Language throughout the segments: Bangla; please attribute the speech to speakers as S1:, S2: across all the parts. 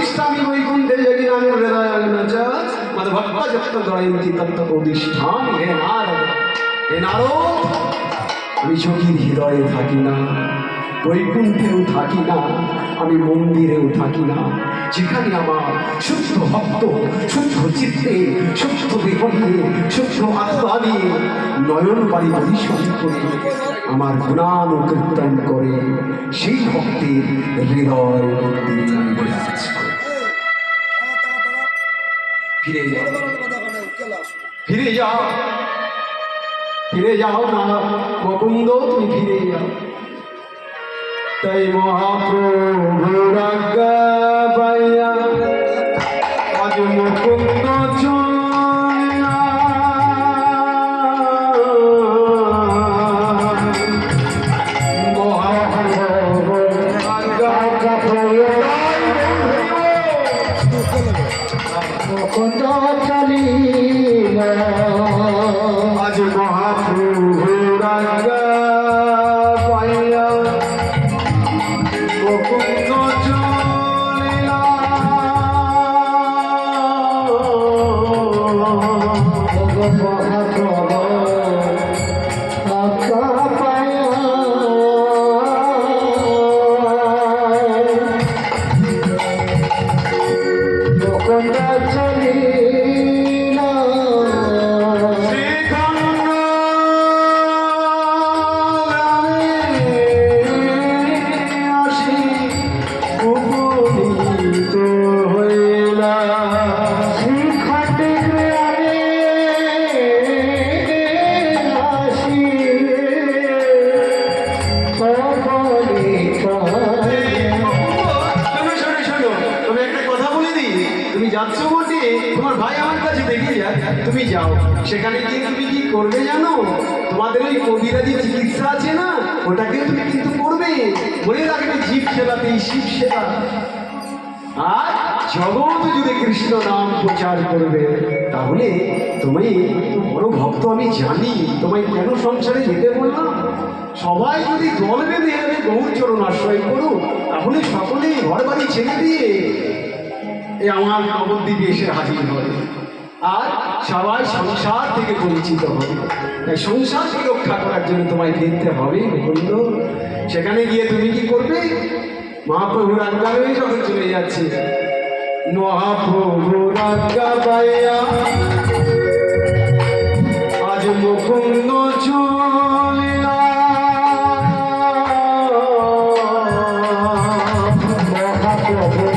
S1: প্রতিষ্ঠা আমি বৈকুণ্ঠে যদি নামের হৃদয় ভক্ত যত্ন জয়ন্তী তত্ত্ব প্রতিষ্ঠান। হে নারদ, হে নারদ, আমি যোগীর হৃদয়ে থাকি না, বৈকুণ্ঠেও থাকি না, আমি মন্দিরেও থাকি না। যেখানে আমার শুদ্ধ ভক্ত শুদ্ধ চিত্তে শুদ্ধ দেহ নিয়ে শুদ্ধ আত্মা নিয়ে নয়ন বাড়ি পরিশোধ করে আমার গুণান কীর্তন করে, সেই ভক্তের হৃদয় ফিরে যাও, ফিরে যাও, ফিরে যাও না মুকুন্দ, তুমি ফিরে যাও। তাই মহাপ্রভুর আজ্ঞা পাইয়া আজ মুকুন্দ চলিলা। মহাপ্রভুর আজ্ঞা পাইয়া মুকুন্দ চলিলা। আজ মহাপ্রভুর আজ্ঞা পাইয়া মুকুন্দ চলিলা। তুমি যাও, সেখানে গিয়ে তুমি কি করবে জানো? তোমাদের ওই কবিরাজি চিকিৎসা আছে না, ওটাকে তুমি কিন্তু করবে। মনে রাখবে জীব সেবাতেই শিব সেবা। আর জগৎ যদি কৃষ্ণ নাম প্রচার করবে, তাহলে তুমি বড় ভক্ত আমি জানি, তোমায় কেন সংসারে যেতে বললাম। সবাই যদি দল বেঁধে আমি গৌর চরণ আশ্রয় করো, তাহলে সকলেই ঘর বাড়ি ছেড়ে দিয়ে এ আমার নবদ্বীপে এসে হাজির হবে। আর সবাই সংসার থেকে পরিচিত হবে। তাই সংসারকে রক্ষা করার জন্য তোমায় দেখতে হবে মুকুন্দ। সেখানে গিয়ে তুমি কি করবে? মহাপ্রভুর আজ্ঞা হয়ে যখন চলে যাচ্ছে, মহাপ্রভুর আজ্ঞা পাইয়া আজ মুকুন্দ চলিলা। মহাপ্রভু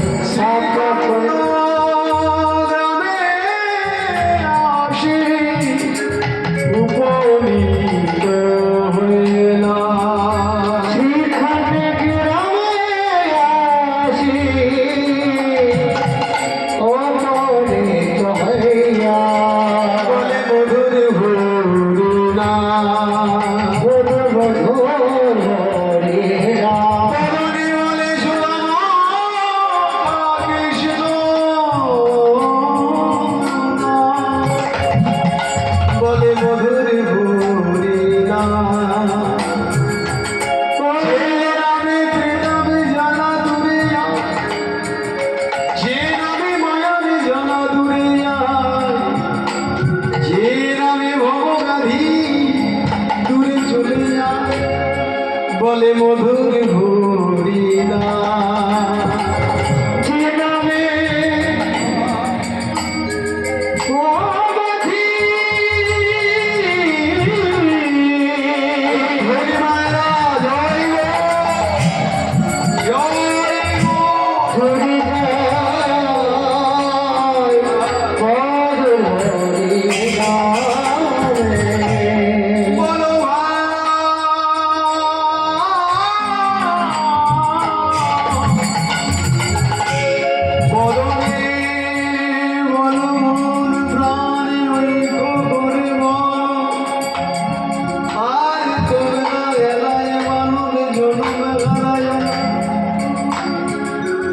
S1: বলে মধুর হরিনা।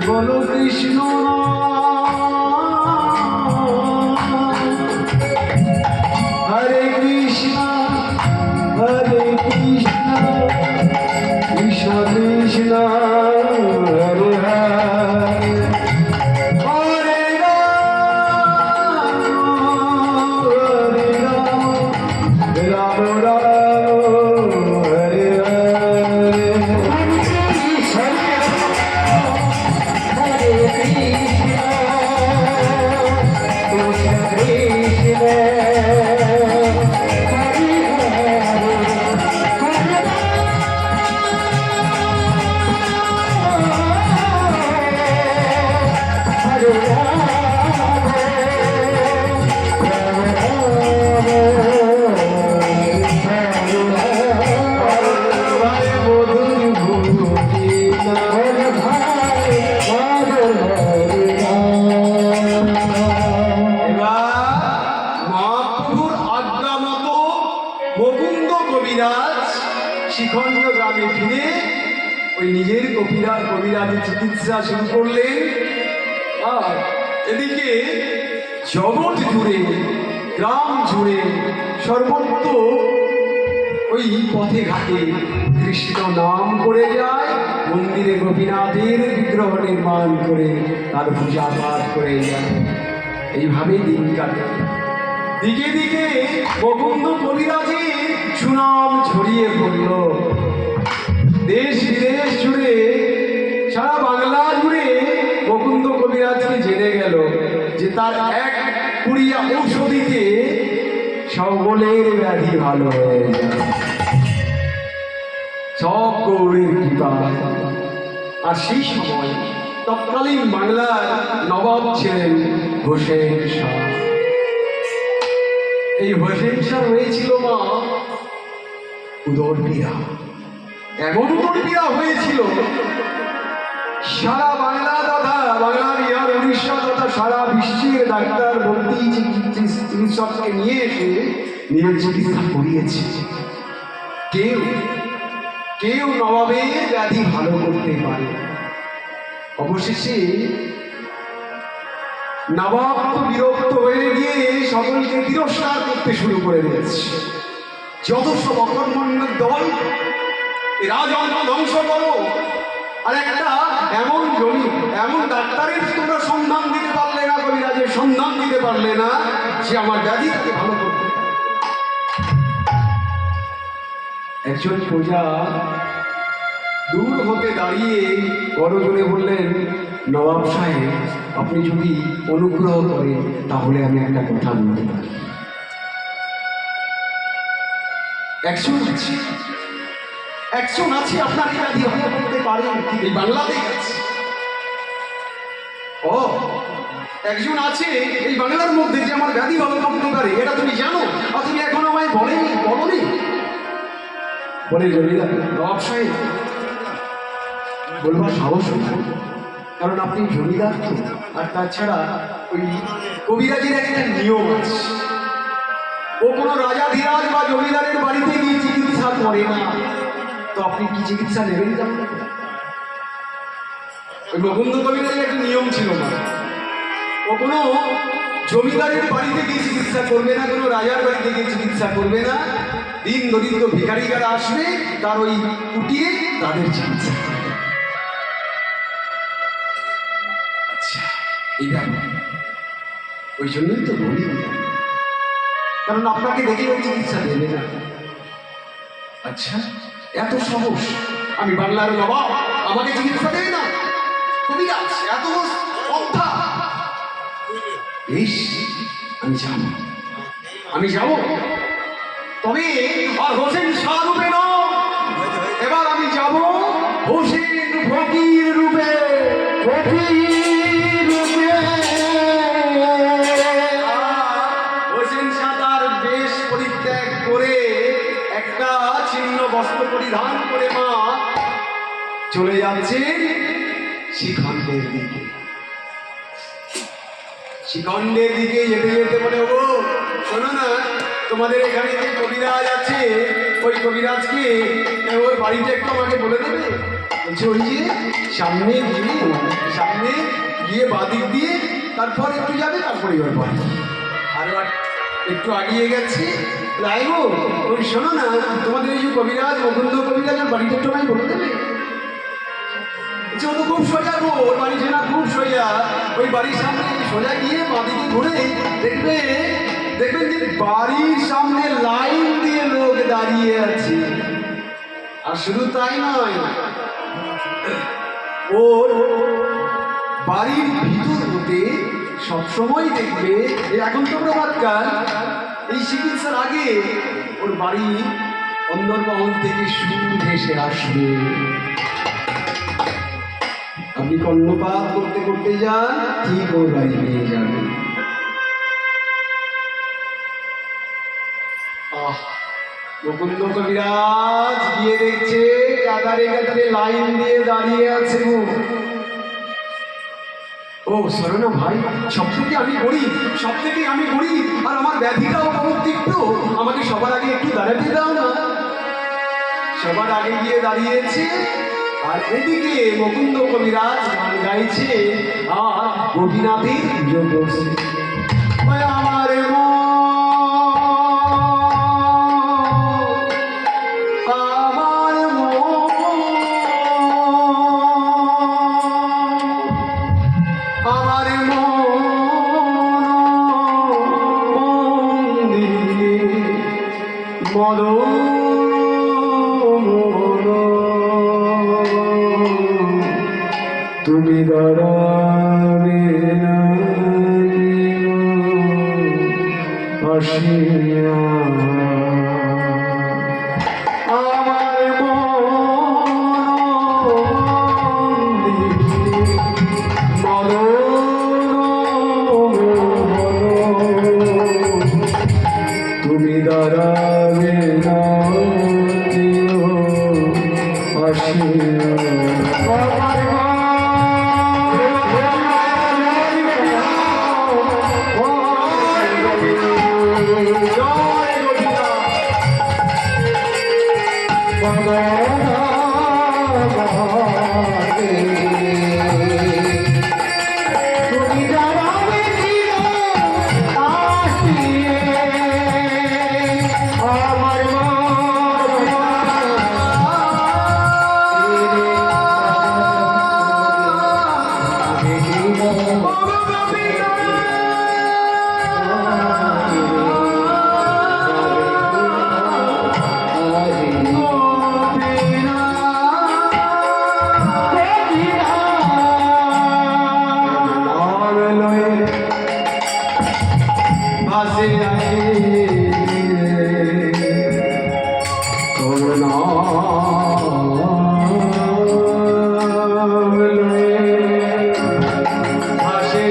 S1: বলো কৃষ্ণ হরে কৃষ্ণ হরে কৃষ্ণ কৃষ্ণ কৃষ্ণ হরে হরে কবিরাজি চিকিৎসা শুরু করলেন। আর এদিকে জগৎ জুড়ে, গ্রাম জুড়ে, সর্বত্র ওই পথে ঘাটে কৃষ্ণ নাম করে যায়, মন্দিরে গোপীনাথের বিগ্রহ নির্মাণ করে তার পূজা পাঠ করে যায়। এইভাবেই দিন কাটে। দিকে দিকে মুকুন্দ কবিরাজের সুনাম ছড়িয়ে পড়ল। দেশ বিদেশ জুড়ে, সারা বাংলা জুড়ে মুকুন্দ কবিরাজকে জেনে গেল যে তার এক পুড়িয়া ঔষধিতে সকলের ব্যাধি ভালো হয়ে যায়। সব গৌরীর কৃপা। আর সেই সময় তৎকালীন বাংলার নবাব ছিলেন হোসেন শাহ। এই হোসেন শাহ হয়েছিল মা উদরপীড়া। এমন উদরপীড়া হয়েছিল, সারা বাংলা তথা বাংলা বিহার উড়িষ্যা তথা সারা বিশ্বের ডাক্তার ভর্তি চিকিৎসককে নিয়ে এসে নিজের চিকিৎসা করিয়েছে। কেউ কেউ নবাবের ব্যাধি ভালো করতে পারে। অবশেষে নবাব তো বিরক্ত হয়ে গিয়ে সকলকে তিরস্কার করতে শুরু করে দিয়েছে। যত সব অকর্মণ্যের দল, রাজত্ব ধ্বংস করো। আর একটা এমন জমি, এমন ডাক্তারের তোমরা সন্ধান দিতে পারলে না, কবিরাজের সন্ধান দিতে পারলে না যে আমার ব্যাধিটাকে ভালো করতে। একজন প্রজা দূর হতে দাঁড়িয়ে বড় জোরে বললেন, নবাব সাহেব, আপনি যদি অনুগ্রহ করেন তাহলে আমি একটা কথা বলতে পারি। একজন আছে আপনার এই ব্যাধি ভালো করতে পারেন, এই বাংলাতেই আছে। ও, একজন আছে এই বাংলার মধ্যে যে আমার ব্যাধি ভালো করতে পারে, এটা তুমি জানো? আর তুমি এখন আমায় বলেনি, বলনি? বলে জমিদার, নবাব সাহেব বলবার সাহস হয়, কারণ আপনি জমিদার তো। আর তাছাড়া ওই কবিরাজের একটা নিয়ম আছে, ও কোনো রাজাধিরাজ বা জমিদারের বাড়িতে গিয়ে চিকিৎসা করে না। তো আপনি কি চিকিৎসা নেবেন? ওই মুকুন্দ কবিরাজের একটা নিয়ম ছিল না, ও কোনো জমিদারের বাড়িতে গিয়ে চিকিৎসা করবে না, কোনো রাজার বাড়িতে গিয়ে চিকিৎসা করবে না। দিন দরিদ্র ভিখারি যারা আসবে তার ওই উঠিয়ে তাদের চিকিৎসা করবে। আচ্ছা, এই ব্যাপার ওই জন্যই তো বলি, কারণ আপনাকে দেখে ওই চিকিৎসা দেবে না। আচ্ছা, এত সাহস, আমি বাংলার নবাব, আমাকে চিকিৎসা দেবে না? কবিরাজ এত অর্থা? বেশ, আমি যাবো, তবে আর হোসেন শাহ রূপে নয়, এবার আমি যাব হোসেন ফকির রূপে। হোসেন শাহ তার বেশ পরিত্যাগ করে একটা ছিন্ন বস্ত্র পরিধান করে মা চলে যাচ্ছে শিখণ্ডের দিকে। শিখণ্ডের দিকে যেতে যেতে বলে, ও শোনো না, তোমাদের এখানে যে কবিরাজ আছে, ওই কবিরাজকে ওর বাড়িতে একটু আমাকে বলে দেবে। বলছে, ওই যে সামনে গিয়ে বাদিক দিয়ে তারপর একটু যাবে, তারপরে ওর বাড়ি। আর একটু আগিয়ে গেছি, লাইগো ওই শোনো না, তোমাদের এই যে কবিরাজ মুকুন্দ কবিরাজ, ওর বাড়িটা একটু আমায় বলে দেবে। ও তো খুব সোজা গো, ওর বাড়ি না খুব সোজা। ওই বাড়ির সামনে সোজা গিয়ে বাদিকে ঘুরে দেখবেন যে বাড়ির সামনে লাইন দিয়ে লোক দাঁড়িয়ে আছে। আর শুধু তাই নয়, ওর বাড়ির ভিতর হতে সবসময় দেখবে, এখন তো প্রভাতকাল, এই চিকিৎসার আগে ওর বাড়ি অন্দরমহল থেকে সুর ভেসে আসবে। আপনি কর্ণপাত করতে করতে যান, ঠিক ওর বাড়ি পেয়ে যাবেন। মুকুন্দ কবিরাজ গিয়ে দেখছে কাতারে কাতারে লাইন দিয়ে দাঁড়িয়ে আছে। ও শোনো না ভাই, সব থেকে আমি গরিব, আর আমার ব্যাধিটাও বহুত তীব্র, আমাকে সবার আগে একটু দাঁড়াতে দাও না। সবার আগে গিয়ে দাঁড়িয়েছে আর এদিকে মুকুন্দ কবিরাজ গান গাইছে আর গোপীনাথের পুজো করছে। ওই আমার তুমি দাঁড়াবে আসিয়া আমার তুমি দাঁড়াবে আসিয়া ভাসে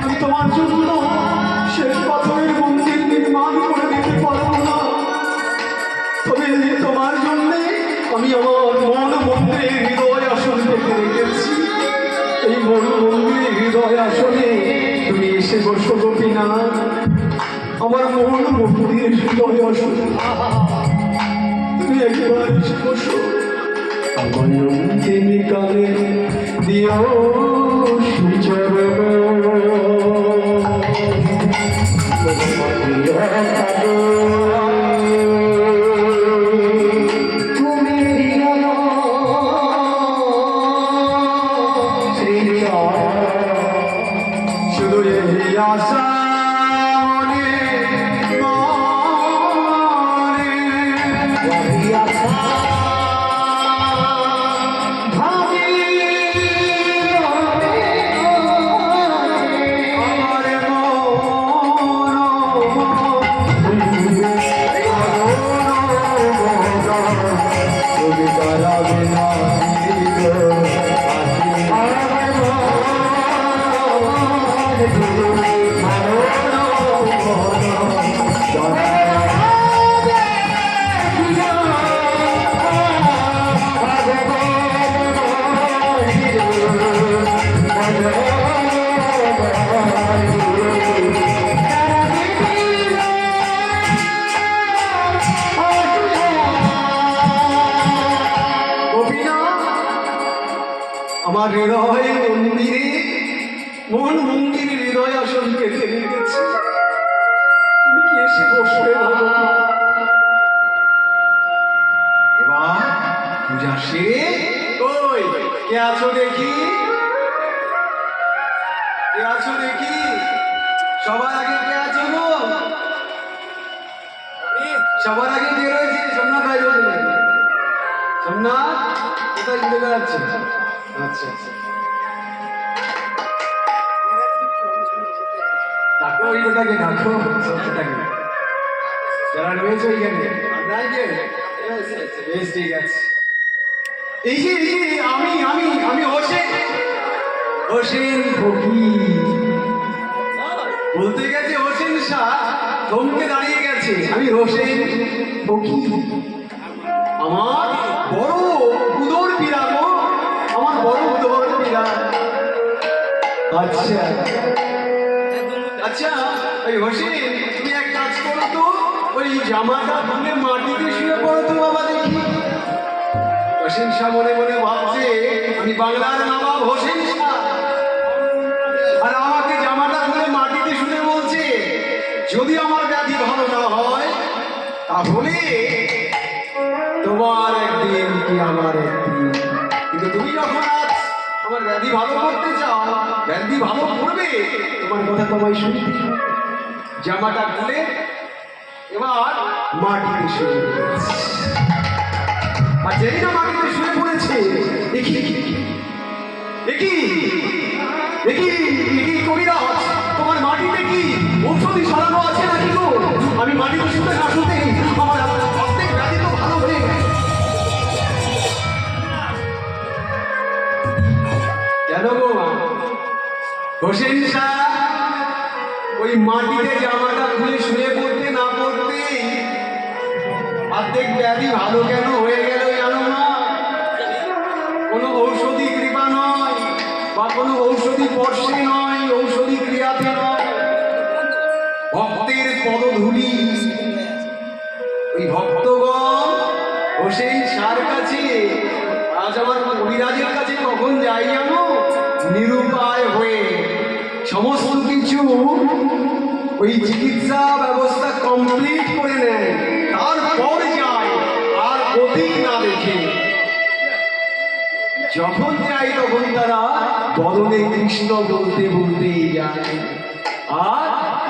S1: আমি তোমার জন্য শেষ পাথরের মন্দির নির্মাণ করে দিতে পারবো না, তবে তোমার জন্যে আমি আমার মন মন্দিরে হৃদয় আসন পেতে রেখেছি। এই মন মন্দিরে হৃদয় আসনে তুমি এসে বসো গোপীনাথ, আমার মন মন্দিরের হৃদয় আসনে তুমি একবার এসে বসো। আমার তিনি কালে দিও শুধু এই আশা আমার হৃদয় মন্দিরে মন মন্দিরে হৃদয় আসন পেতে রেখেছি, তুমি কি এসে বসবে? এবার পূজা সেরে ওই কে আছো দেখি, কে আছো দেখি, সবার আগে কে আছো গো? সবার আগে কে রয়েছে? সোমনাথ ভাই রয়েছে। সোমনাথ কোথায় ঘুরে বেড়াচ্ছে? আচ্ছা আচ্ছা, ডাকো ওই লোটাকে, ডাকো সত্যটাকে যারা রয়েছে ওইখানে। বেশ ঠিক আছে। এই যে আমি আমি আমি হোসেন, হোসেন ফকির বলতে গেছে হোসেন শাহ, থমকে দাঁড়িয়ে গেছে। আমি হোসেন ফকির, আমার বড় উদর পীড়া গো, আমার বড় উদর পীড়া। আচ্ছা আচ্ছা, ওই হোসেন তুমি এক কাজ করো তো, ওই জামাটা খুলে মাটিতে শুয়ে পড়ো তো বাবা দেখি। হোসেন শাহ মনে মনে ভাবছে আমি বাংলার নবাব হোসেন শাহ, আর আমাকে জামাটা খুলে মাটিতে শুয়ে বলছে যদি আমার ব্যাধি ভালো না হয় তাহলে তোমার একদিন কি আমার একদিন। কিন্তু তুমি যখন আজ আমার ব্যাধি ভালো করতে চাও, ব্যাধি ভালো করবে, তোমার কথা তোমায় শুনতে। জামাটা খুলে এবার মাটিতে শুয়ে পড়েছে, আর যেই না মাটিতে শুয়ে পড়েছে দেখি দেখি দেখি দেখি কবিরাজ, তোমার মাটিতে কি ঔষধি ছড়ানো আছে নাকি গো? আমি মাটিতে শুতে না শুতেই আমার প্রত্যেক ব্যাধি তো ভালো হয়ে গেছে। কেন গো হোসেন শাহ ওই মাটিতে জামাটা খুলে শুয়ে পড়তে না পড়তে অর্ধেক ব্যাধি ভালো কেন হয়ে গেল জানো না? কোনো ঔষধি কৃপা নয়, বা কোনো ঔষধি স্পর্শে নয়, ঔষধি ক্রিয়াতে নয়, ভক্তের পদধূলি। ওই ভক্তগণ হোসেন শাহর কাছে, আজ আমার কবিরাজের কাছে কখন যাই জানো? নিরুপায় হয়ে সমস্ত কিছু ওই চিকিৎসা ব্যবস্থা কমপ্লিট করে নেয়, তারপর যায় আর অধিক না দেখে। যখন যায় তখন তারা বদনে কৃষ্ণ বলতে বলতেই যায়, আর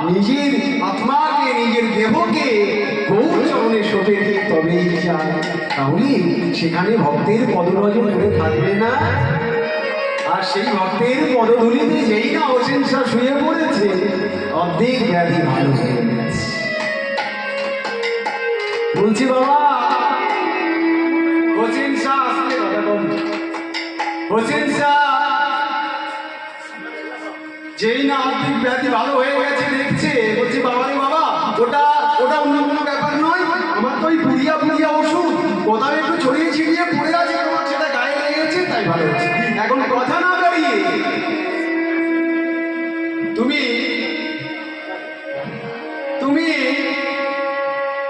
S1: নিজের আত্মাকে নিজের দেহকে গৌর চরণে সঁপে দিয়ে তবেই যায়। তাহলে সেখানে ভক্তের পদনজর পড়ে থাকবে না, আর সেই ভক্তের পদধূলিতে যেই না হোসেন শাহ শুয়ে পড়েছে অর্ধেক ব্যাধি ভালো হয়ে গেছে। বলছি বাবা হোসেন শাহ আসলে কথা বল, হোসেন শাহ যে যেই না আর্থিক ব্যাধি ভালো হয়ে গেছে দেখছে, বলছে বাবা রে বাবা, ওটা ওটা অন্য কোনো ব্যাপার নয়, আমার তো ওই পুড়িয়া পুড়িয়া ওষুধ কোথাও একটু ছড়িয়ে ছিড়িয়ে পড়ে আছে, তোমার সেটা গায়ে লেগেছে তাই ভালো হচ্ছে। এখন কথা না দাঁড়িয়ে তুমি তুমি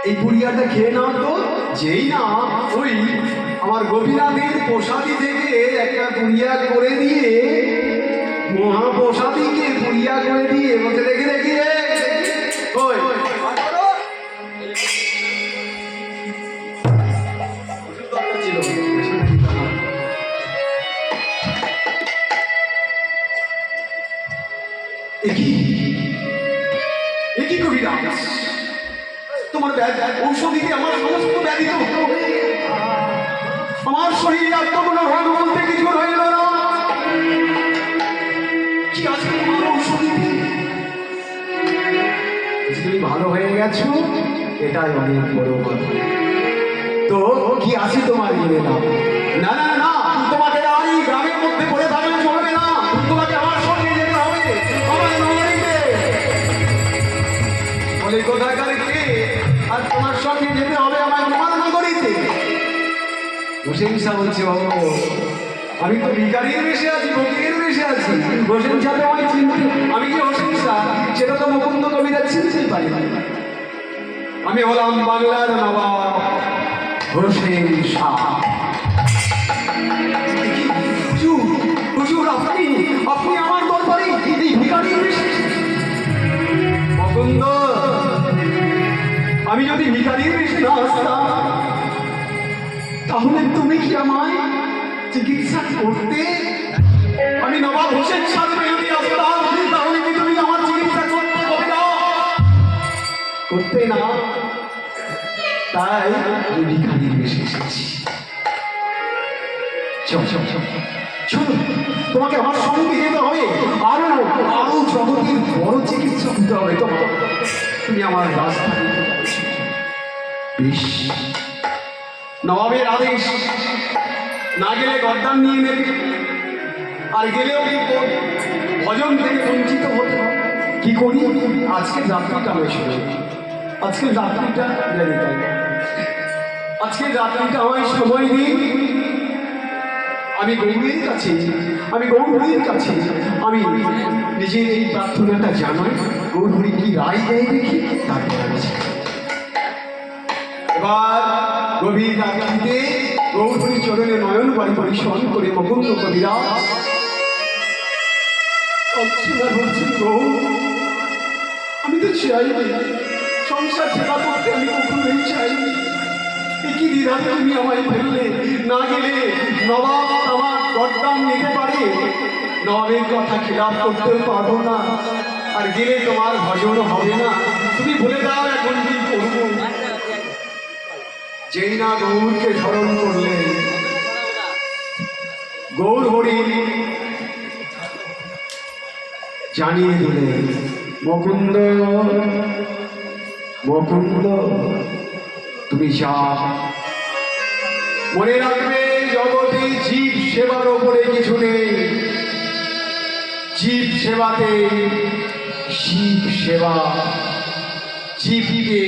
S1: এই পুড়িয়াটা খেয়ে নাও তো। যেই না ওই আমার গোপীনাথের প্রসাদী থেকে একটা পুড়িয়া করে দিয়ে, মহাপ্রসাদীকে পুড়িয়া করে দিয়ে বলতে দেখে দেখি ওই একই কবিরাজ, তোমার ঔষধিতে আমার সমস্ত ব্যাধি তো আমার শরীরে আর তো কোনো রোগ বলতে কিছু রইল না। কি আছে তোমার ঔষধিতে? তুমি ভালো হয়ে গেছো, এটাই অনেক বড় কথা। তো কি আছে তোমার গেলে না? না না না, তোমাকে আর এই গ্রামের মধ্যে পড়ে থাকলে চলবে না, তোমাকে আমার সঙ্গে যেতে হবে। আমার নগরীতে বলে কোথাকার কে, আর তোমার সঙ্গে যেতে হবে আমার তোমার নগরীতে। হোসেন শাহ বলছে, বাবু আমি তো ভিখারির বেশে আছি, ফকিরের বেশে আছি, হোসেন শাহ তো আমায় চিনতে, আমি কি হোসেন শাহ সেটা তো মুকুন্দ কবিরা চিনতেই পারি। আমি হলাম বাংলার নবাব হোসেন শাহ। হুজুর আপনি আপনি আমার দরবারে এই ভিখারির বেশে? মুকুন্দ, আমি যদি ভিখারির বেশে না আসতাম তাহলে তুমি কি আমায় চিকিৎসা করতে? আমি নবাব হোসেন শাহ যদি আসতাম তাহলে কি তুমি আমার চিকিৎসা করতে হবে না? করতে না, তাই আমি ভিখারির বেশে এসেছি। চলো, তোমাকে আমার সঙ্গে যেতে হবে, আরো আরো জগতের বড় চিকিৎসা হতে হবে। তুমি আমার রাস্তা দিতে পারছো? বেশ, নবাবের আদেশ, না গেলে গদ্দান নিয়ে নেবে, আর গেলেও ভজন থেকে বঞ্চিত হতে হবে। কি করি? আজকে যাত্রীটা হয়েছিল, আজকে যাত্রীটা আজকে যাত্রীটা আমায় সময় দিন। আমি গৌরীর কাছে, আমি গৌরীর কাছে আমি নিজের এই প্রার্থনাটা জানাই, গৌরী কি রায় দেয় দেখি তাকে জানাচ্ছি। এবার গভীর রাত্রিতে গৌরী চরণে নয়ন বাড়ি পরিশ্রম করে মুকুন্দ কবিরাজ আমি তো চাই সংসার সেবা করতে, আমি কখনোই চাই কি দ্বিধাতে তুমি আমায় ফেললে। না গেলে নবাব আমার গদ্দান নিতে পারে, নবাবের কথা খিলাপ করতেও পারবো না, আর গেলে তোমার ভজন হবে না। তুমি বলে দাও এখন কি করবো? যেই না গৌরকে স্মরণ করলে, গৌর হরি জানিয়ে দিলে, মুকুন্দ মুকুন্দ তুমি যা, মনে রাখবে জগতে জীব সেবার ওপরে কিছু নেই, জীব সেবাতে শিব সেবা। জীবকে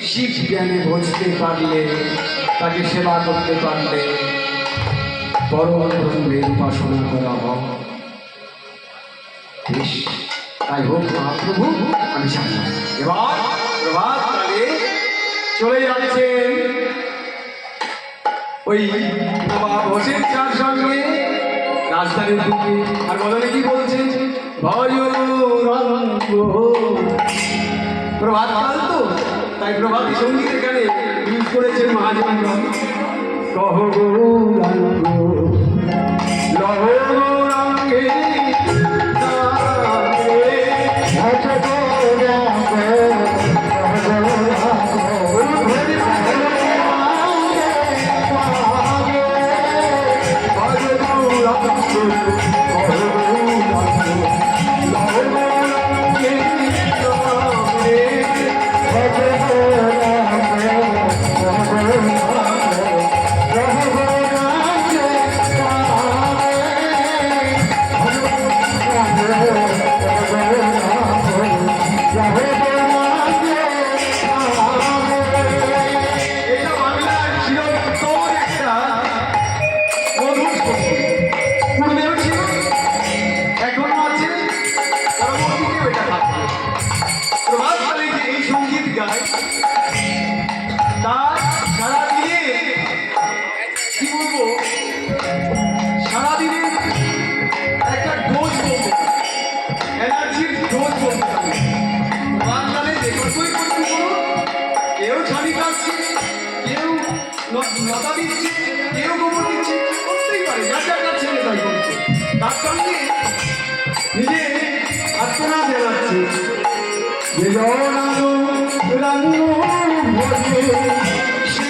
S1: শিব জ্ঞানে বুঝতে পারলে, তাকে সেবা করতে পারলে পরম ব্রহ্মের উপাসনা করা হয়। বেশ, তাই হোক মহাপ্রভু, আমি জানি। এবার প্রভাত কালে চলে যাচ্ছেন ওই নবাব হোসেন শাহর সঙ্গে রাজধানীর দিকে। আর বলে কি বলছেন? প্রভাত কাল তো, তাই প্রভাতী সঙ্গীত এখানে ইউজ করেছেন মহাজন। কহ গৌরাঙ্গ লহ গৌরাঙ্গে এনার্জির ডোজ বলতে পারি। বাংলাদেশে যে কতই করতে করো, কেউ ছানি কাটছে, কেউ লতা দিচ্ছে, কেউ গোবর দিচ্ছে, করতেই পারে, যা যা কাছে তাই করছে। তার সঙ্গে নিজে আত্মনা জানাচ্ছে যে জনানো রানু ভরে সে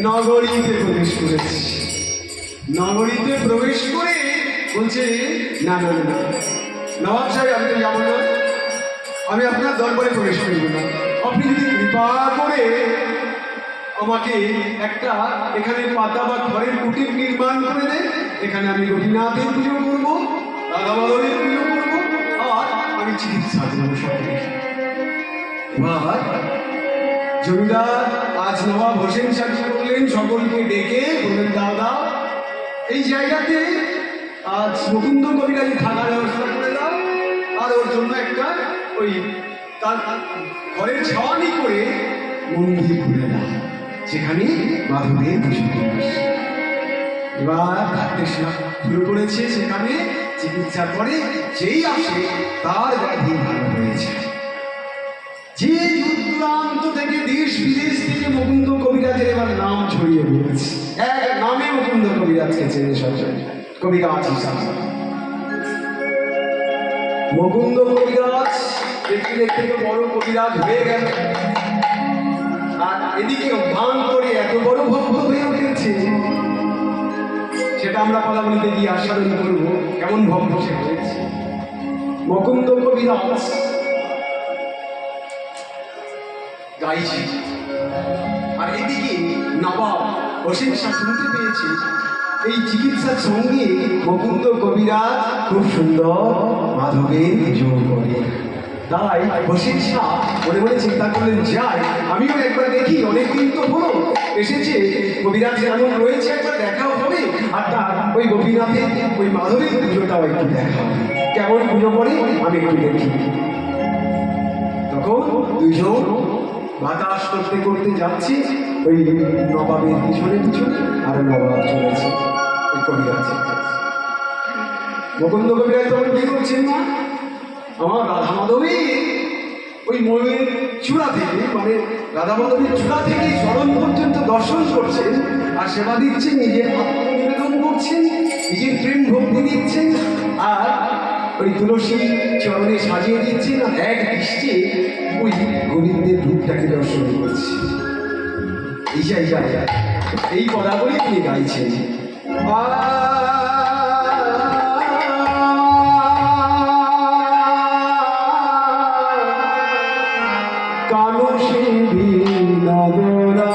S1: নগরীতে প্রবেশ করেছি। নগরীতে প্রবেশ করে বলছে না না না নবাব সাহেব, আমি তো যাবো না, আমি আপনার দরবারে প্রবেশ করব না। আপনি যদি কৃপা করে আমাকে একটা এখানে পাতা বা ঘরের কুটির নির্মাণ করে দেন, এখানে আমি গোপীনাথের পুজো করবো, রাধা মাধবের পুজো করবো, আর আমি চিকিৎসা দেবো সকলে। এবার জমিদার আজ নবাব হোসেন সাহেব করলেন, সকলকে ডেকে বললেন দাদা এই জায়গাতে আজ মুকুন্দ কবিরাজি থাকার ব্যবস্থা করে দাও, আর ওর জন্য একটা ওই তার ঘরের ছাওয়ানি করে মন্দির খুলে দাও, সেখানে মাধবের পুজো করবে। এবার ডাক্তার শুরু করেছে, সেখানে চিকিৎসা করে যেই আসে তার ব্যাধি ভালো হয়েছে। যে দূরান্ত থেকে দেশ বিদেশ থেকে মুকুন্দ কবিরাজের এবার নাম ছড়িয়ে পড়েছে, এক নামে মুকুন্দ কবিরাজকে চেনে সবাই কবিরাজ হিসাবে। মুকুন্দ কবিরাজ দেখতে থেকে বড় কবিরাজ হয়ে গেল, আর এদিকে ভান করে এত বড় ভক্ত হয়ে উঠেছে, সেটা আমরা পদাবলিতে গিয়ে আস্বাদন করবো কেমন ভক্ত সে হয়েছে। মুকুন্দ কবিরাজ গাইছে, আর এদিকে নবাব হোসেন শাহ শুনতে পেয়েছে এই চিকিৎসার সঙ্গে মুকুন্দ কবিরাজ খুব সুন্দর মাধবের পুজো করে। তাই হোসেন শাহ মনে মনে চিন্তা করলেন, যাই আমিও একবার দেখি, অনেকদিন তো হলো এসেছে, কবিরাজ এমন রয়েছে, একবার দেখাও হবে, আর তার ওই গোপীনাথের ওই মাধবের পুজোটাও একটু দেখা হবে, কেমন পুজো করে আমি একটু দেখি। তখন দুজন বাতাস করতে করতে যাচ্ছি ওই নবাবের পিছনে পিছনে, আর নবাব চলেছে ওই কবিরাজের। মুকুন্দ কবিরাজ তখন কি করছেন না, আমার রাধা মাধবী ওই ময়ূরের চূড়া থেকে, মানে রাধা মাধবীর চূড়া থেকে চরণ পর্যন্ত দর্শন করছেন, আর সেবা দিচ্ছেন, নিজের আত্মনিবেদন করছেন, নিজের প্রেম ভক্তি দিচ্ছেন, আর ওই তুলসী চরণে সাজিয়ে দিচ্ছেন, আর এক দৃষ্টে ওই গোবিন্দের রূপটাকে দর্শন করছে। এই জায়গায় এই পদাবলী তিনি গাইছেন, কালো সে বিনোদরা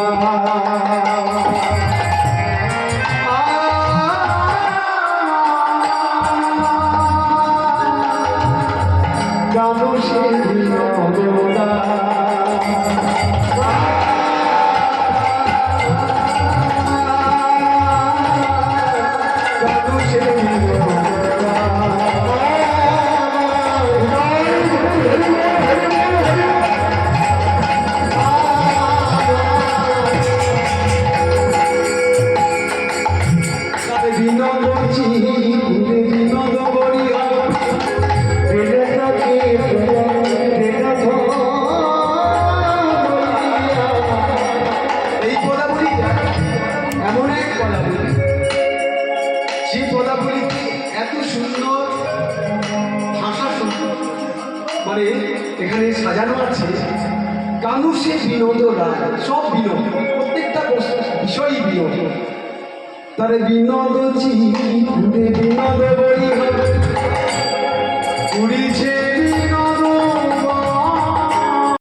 S1: মানে এখানে সাজানো আছে কানুষে বিনোদ রায়, সব বিনোদ, প্রত্যেকটা বিষয়ই বিনোদ। তার বিনোদ চিপুরে বিনোদ বলি হবে উড়িছে